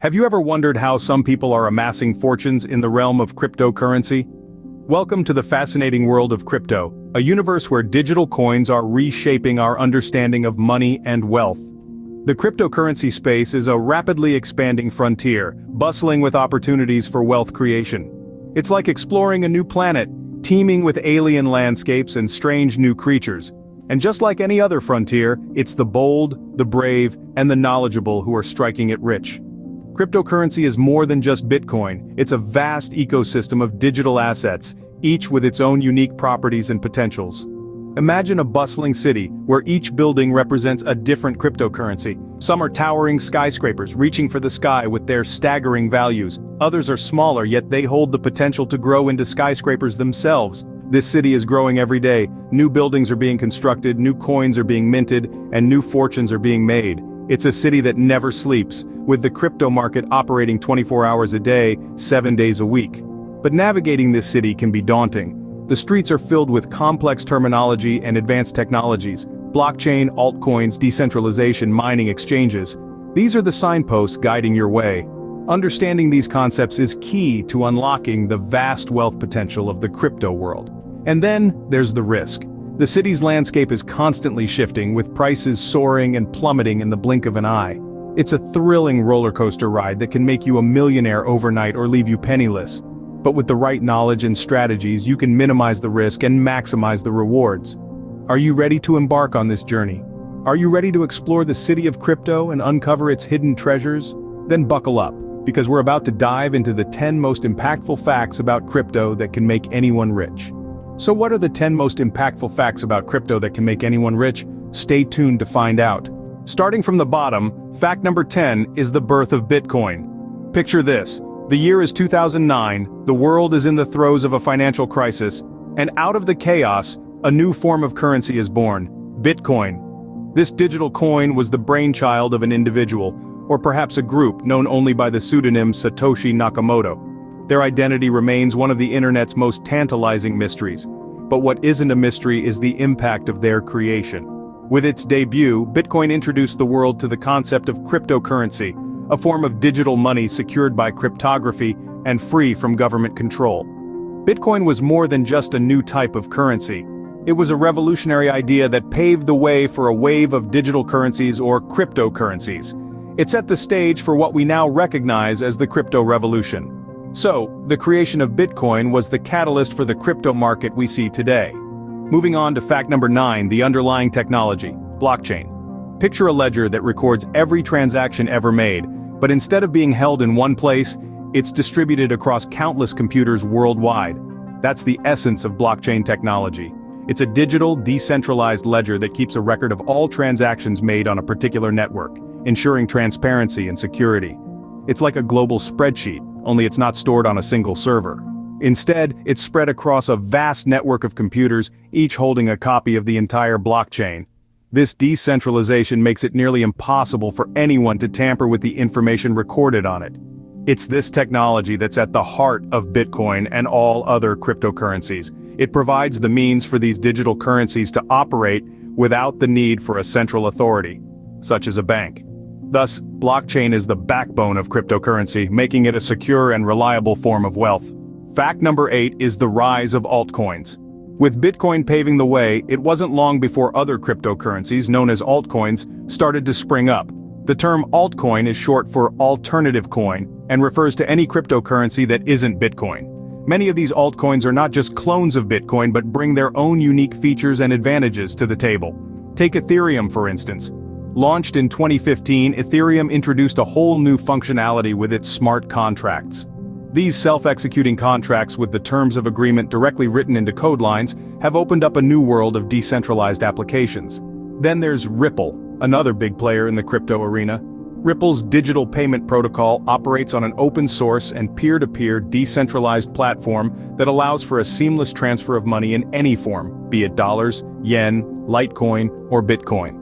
Have you ever wondered how some people are amassing fortunes in the realm of cryptocurrency? Welcome to the fascinating world of crypto, a universe where digital coins are reshaping our understanding of money and wealth. The cryptocurrency space is a rapidly expanding frontier, bustling with opportunities for wealth creation. It's like exploring a new planet, teeming with alien landscapes and strange new creatures. And just like any other frontier, it's the bold, the brave, and the knowledgeable who are striking it rich. Cryptocurrency is more than just Bitcoin, it's a vast ecosystem of digital assets, each with its own unique properties and potentials. Imagine a bustling city, where each building represents a different cryptocurrency. Some are towering skyscrapers reaching for the sky with their staggering values. Others are smaller, yet they hold the potential to grow into skyscrapers themselves. This city is growing every day, new buildings are being constructed, new coins are being minted, and new fortunes are being made. It's a city that never sleeps, with the crypto market operating 24 hours a day, 7 days a week. But navigating this city can be daunting. The streets are filled with complex terminology and advanced technologies: blockchain, altcoins, decentralization, mining exchanges. These are the signposts guiding your way. Understanding these concepts is key to unlocking the vast wealth potential of the crypto world. And then, there's the risk. The city's landscape is constantly shifting, with prices soaring and plummeting in the blink of an eye. It's a thrilling roller coaster ride that can make you a millionaire overnight or leave you penniless. But with the right knowledge and strategies, you can minimize the risk and maximize the rewards. Are you ready to embark on this journey? Are you ready to explore the city of crypto and uncover its hidden treasures? Then buckle up, because we're about to dive into the 10 most impactful facts about crypto that can make anyone rich. So what are the 10 most impactful facts about crypto that can make anyone rich? Stay tuned to find out. Starting from the bottom, fact number 10 is the birth of Bitcoin. Picture this. The year is 2009, the world is in the throes of a financial crisis, and out of the chaos, a new form of currency is born: Bitcoin. This digital coin was the brainchild of an individual, or perhaps a group known only by the pseudonym Satoshi Nakamoto. Their identity remains one of the internet's most tantalizing mysteries. But what isn't a mystery is the impact of their creation. With its debut, Bitcoin introduced the world to the concept of cryptocurrency, a form of digital money secured by cryptography and free from government control. Bitcoin was more than just a new type of currency. It was a revolutionary idea that paved the way for a wave of digital currencies or cryptocurrencies. It set the stage for what we now recognize as the crypto revolution. So, the creation of Bitcoin was the catalyst for the crypto market we see today. Moving on to fact number 9, the underlying technology: blockchain. Picture a ledger that records every transaction ever made, but instead of being held in one place, it's distributed across countless computers worldwide. That's the essence of blockchain technology. It's a digital, decentralized ledger that keeps a record of all transactions made on a particular network, ensuring transparency and security. It's like a global spreadsheet, only it's not stored on a single server. Instead, it's spread across a vast network of computers, each holding a copy of the entire blockchain. This decentralization makes it nearly impossible for anyone to tamper with the information recorded on it. It's this technology that's at the heart of Bitcoin and all other cryptocurrencies. It provides the means for these digital currencies to operate without the need for a central authority, such as a bank. Thus, blockchain is the backbone of cryptocurrency, making it a secure and reliable form of wealth. Fact number 8 is the rise of altcoins. With Bitcoin paving the way, it wasn't long before other cryptocurrencies, known as altcoins, started to spring up. The term altcoin is short for alternative coin, and refers to any cryptocurrency that isn't Bitcoin. Many of these altcoins are not just clones of Bitcoin but bring their own unique features and advantages to the table. Take Ethereum for instance. Launched in 2015, Ethereum introduced a whole new functionality with its smart contracts. These self-executing contracts with the terms of agreement directly written into code lines have opened up a new world of decentralized applications. Then there's Ripple, another big player in the crypto arena. Ripple's digital payment protocol operates on an open-source and peer-to-peer decentralized platform that allows for a seamless transfer of money in any form, be it dollars, yen, Litecoin, or Bitcoin.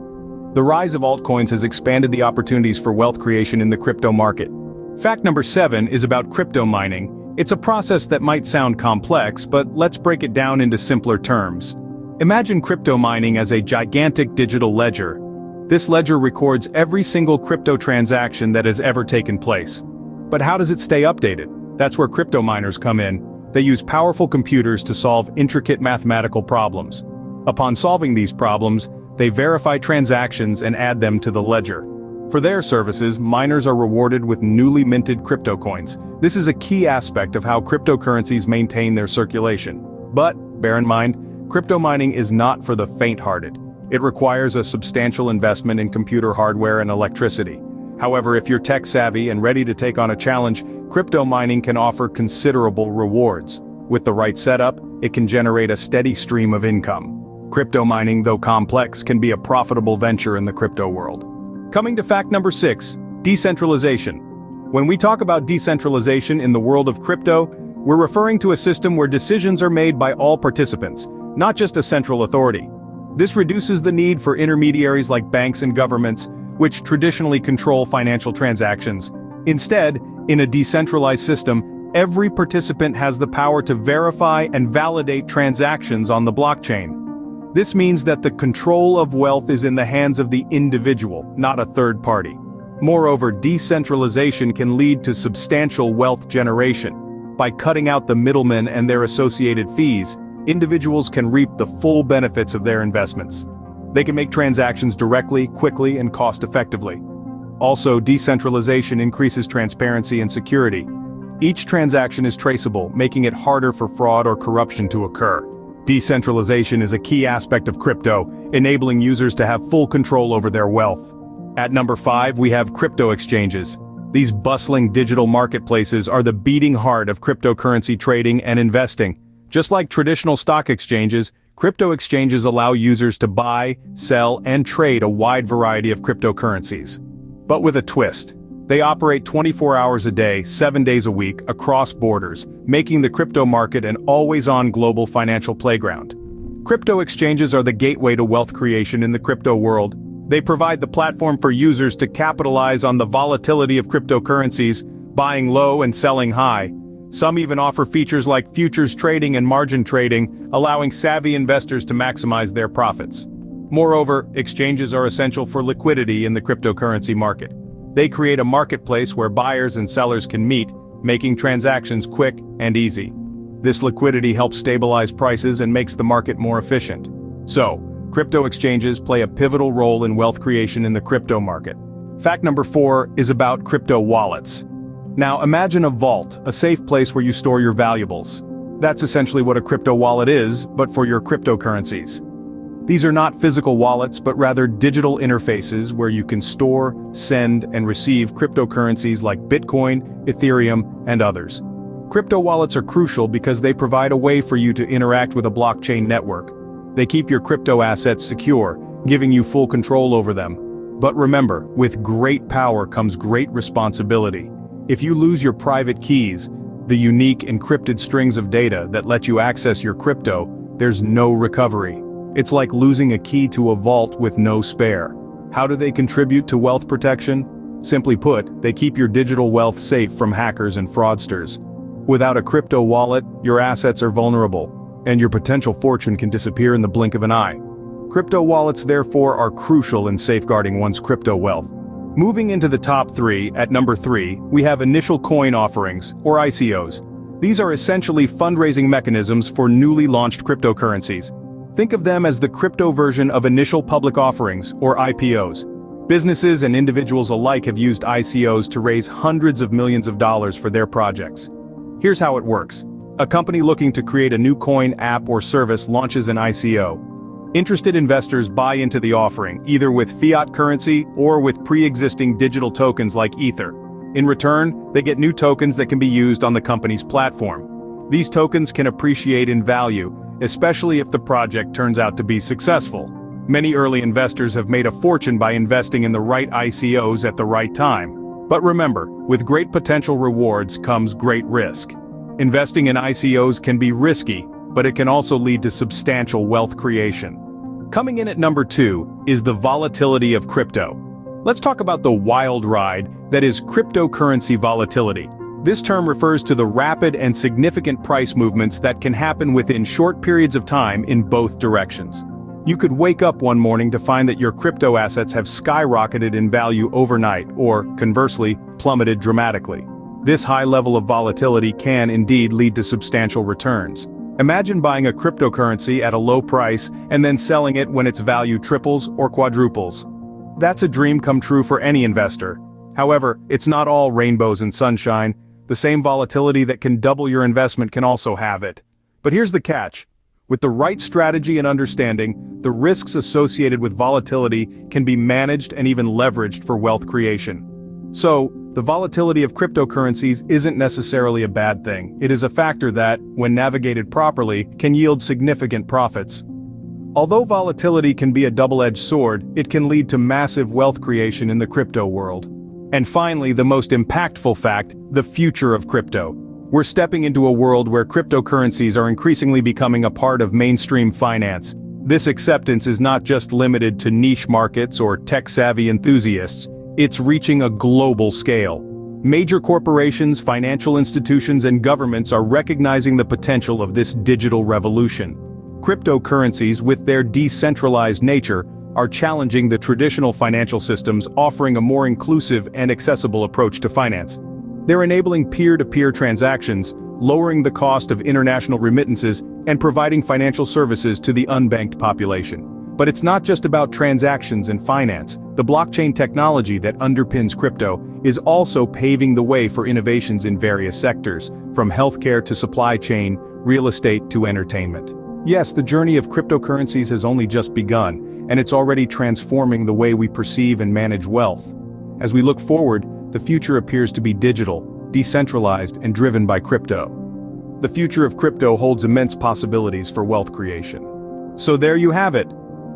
The rise of altcoins has expanded the opportunities for wealth creation in the crypto market. Fact number 7 is about crypto mining. It's a process that might sound complex, but let's break it down into simpler terms. Imagine crypto mining as a gigantic digital ledger. This ledger records every single crypto transaction that has ever taken place. But how does it stay updated? That's where crypto miners come in. They use powerful computers to solve intricate mathematical problems. Upon solving these problems, they verify transactions and add them to the ledger. For their services, miners are rewarded with newly minted crypto coins. This is a key aspect of how cryptocurrencies maintain their circulation. But, bear in mind, crypto mining is not for the faint-hearted. It requires a substantial investment in computer hardware and electricity. However, if you're tech-savvy and ready to take on a challenge, crypto mining can offer considerable rewards. With the right setup, it can generate a steady stream of income. Crypto mining, though complex, can be a profitable venture in the crypto world. Coming to fact number 6, decentralization. When we talk about decentralization in the world of crypto, we're referring to a system where decisions are made by all participants, not just a central authority. This reduces the need for intermediaries like banks and governments, which traditionally control financial transactions. Instead, in a decentralized system, every participant has the power to verify and validate transactions on the blockchain. This means that the control of wealth is in the hands of the individual, not a third party. Moreover, decentralization can lead to substantial wealth generation. By cutting out the middlemen and their associated fees, individuals can reap the full benefits of their investments. They can make transactions directly, quickly, and cost-effectively. Also, decentralization increases transparency and security. Each transaction is traceable, making it harder for fraud or corruption to occur. Decentralization is a key aspect of crypto, enabling users to have full control over their wealth. At number 5, we have crypto exchanges. These bustling digital marketplaces are the beating heart of cryptocurrency trading and investing. Just like traditional stock exchanges, crypto exchanges allow users to buy, sell, and trade a wide variety of cryptocurrencies. But with a twist. They operate 24 hours a day, 7 days a week, across borders, making the crypto market an always-on global financial playground. Crypto exchanges are the gateway to wealth creation in the crypto world. They provide the platform for users to capitalize on the volatility of cryptocurrencies, buying low and selling high. Some even offer features like futures trading and margin trading, allowing savvy investors to maximize their profits. Moreover, exchanges are essential for liquidity in the cryptocurrency market. They create a marketplace where buyers and sellers can meet, making transactions quick and easy. This liquidity helps stabilize prices and makes the market more efficient. So, crypto exchanges play a pivotal role in wealth creation in the crypto market. Fact number 4 is about crypto wallets. Now imagine a vault, a safe place where you store your valuables. That's essentially what a crypto wallet is, but for your cryptocurrencies. These are not physical wallets, but rather digital interfaces where you can store, send, and receive cryptocurrencies like Bitcoin, Ethereum, and others. Crypto wallets are crucial because they provide a way for you to interact with a blockchain network. They keep your crypto assets secure, giving you full control over them. But remember, with great power comes great responsibility. If you lose your private keys, the unique encrypted strings of data that let you access your crypto, there's no recovery. It's like losing a key to a vault with no spare. How do they contribute to wealth protection? Simply put, they keep your digital wealth safe from hackers and fraudsters. Without a crypto wallet, your assets are vulnerable, and your potential fortune can disappear in the blink of an eye. Crypto wallets therefore are crucial in safeguarding one's crypto wealth. Moving into the top 3, at number 3, we have initial coin offerings, or ICOs. These are essentially fundraising mechanisms for newly launched cryptocurrencies. Think of them as the crypto version of initial public offerings, or IPOs. Businesses and individuals alike have used ICOs to raise hundreds of millions of dollars for their projects. Here's how it works. A company looking to create a new coin, app, or service launches an ICO. Interested investors buy into the offering, either with fiat currency or with pre-existing digital tokens like Ether. In return, they get new tokens that can be used on the company's platform. These tokens can appreciate in value, especially if the project turns out to be successful. Many early investors have made a fortune by investing in the right ICOs at the right time. But remember, with great potential rewards comes great risk. Investing in ICOs can be risky, but it can also lead to substantial wealth creation. Coming in at number 2 is the volatility of crypto. Let's talk about the wild ride that is cryptocurrency volatility. This term refers to the rapid and significant price movements that can happen within short periods of time in both directions. You could wake up one morning to find that your crypto assets have skyrocketed in value overnight, or, conversely, plummeted dramatically. This high level of volatility can indeed lead to substantial returns. Imagine buying a cryptocurrency at a low price and then selling it when its value triples or quadruples. That's a dream come true for any investor. However, it's not all rainbows and sunshine. The same volatility that can double your investment can also have it. But here's the catch. With the right strategy and understanding, the risks associated with volatility can be managed and even leveraged for wealth creation. So, the volatility of cryptocurrencies isn't necessarily a bad thing. It is a factor that, when navigated properly, can yield significant profits. Although volatility can be a double-edged sword, it can lead to massive wealth creation in the crypto world. And finally, the most impactful fact, the future of crypto. We're stepping into a world where cryptocurrencies are increasingly becoming a part of mainstream finance. This acceptance is not just limited to niche markets or tech-savvy enthusiasts. It's reaching a global scale. Major corporations, financial institutions, and governments are recognizing the potential of this digital revolution. Cryptocurrencies, with their decentralized nature, are challenging the traditional financial systems, offering a more inclusive and accessible approach to finance. They're enabling peer-to-peer transactions, lowering the cost of international remittances, and providing financial services to the unbanked population. But it's not just about transactions and finance. The blockchain technology that underpins crypto is also paving the way for innovations in various sectors, from healthcare to supply chain, real estate to entertainment. Yes, the journey of cryptocurrencies has only just begun, and it's already transforming the way we perceive and manage wealth. As we look forward, the future appears to be digital, decentralized, and driven by crypto. The future of crypto holds immense possibilities for wealth creation. So there you have it.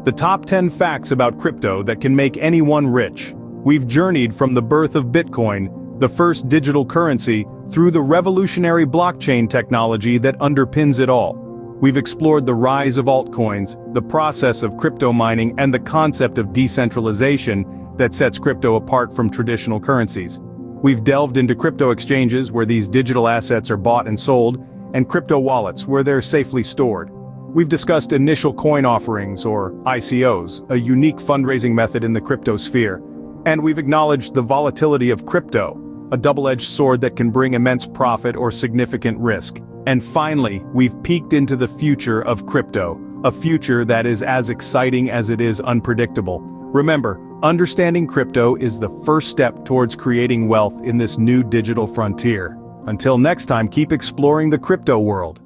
The top 10 facts about crypto that can make anyone rich. We've journeyed from the birth of Bitcoin, the first digital currency, through the revolutionary blockchain technology that underpins it all. We've explored the rise of altcoins, the process of crypto mining, and the concept of decentralization that sets crypto apart from traditional currencies. We've delved into crypto exchanges where these digital assets are bought and sold, and crypto wallets where they're safely stored. We've discussed initial coin offerings, or ICOs, a unique fundraising method in the crypto sphere. And we've acknowledged the volatility of crypto, a double-edged sword that can bring immense profit or significant risk. And finally, we've peeked into the future of crypto, a future that is as exciting as it is unpredictable. Remember, understanding crypto is the first step towards creating wealth in this new digital frontier. Until next time, keep exploring the crypto world.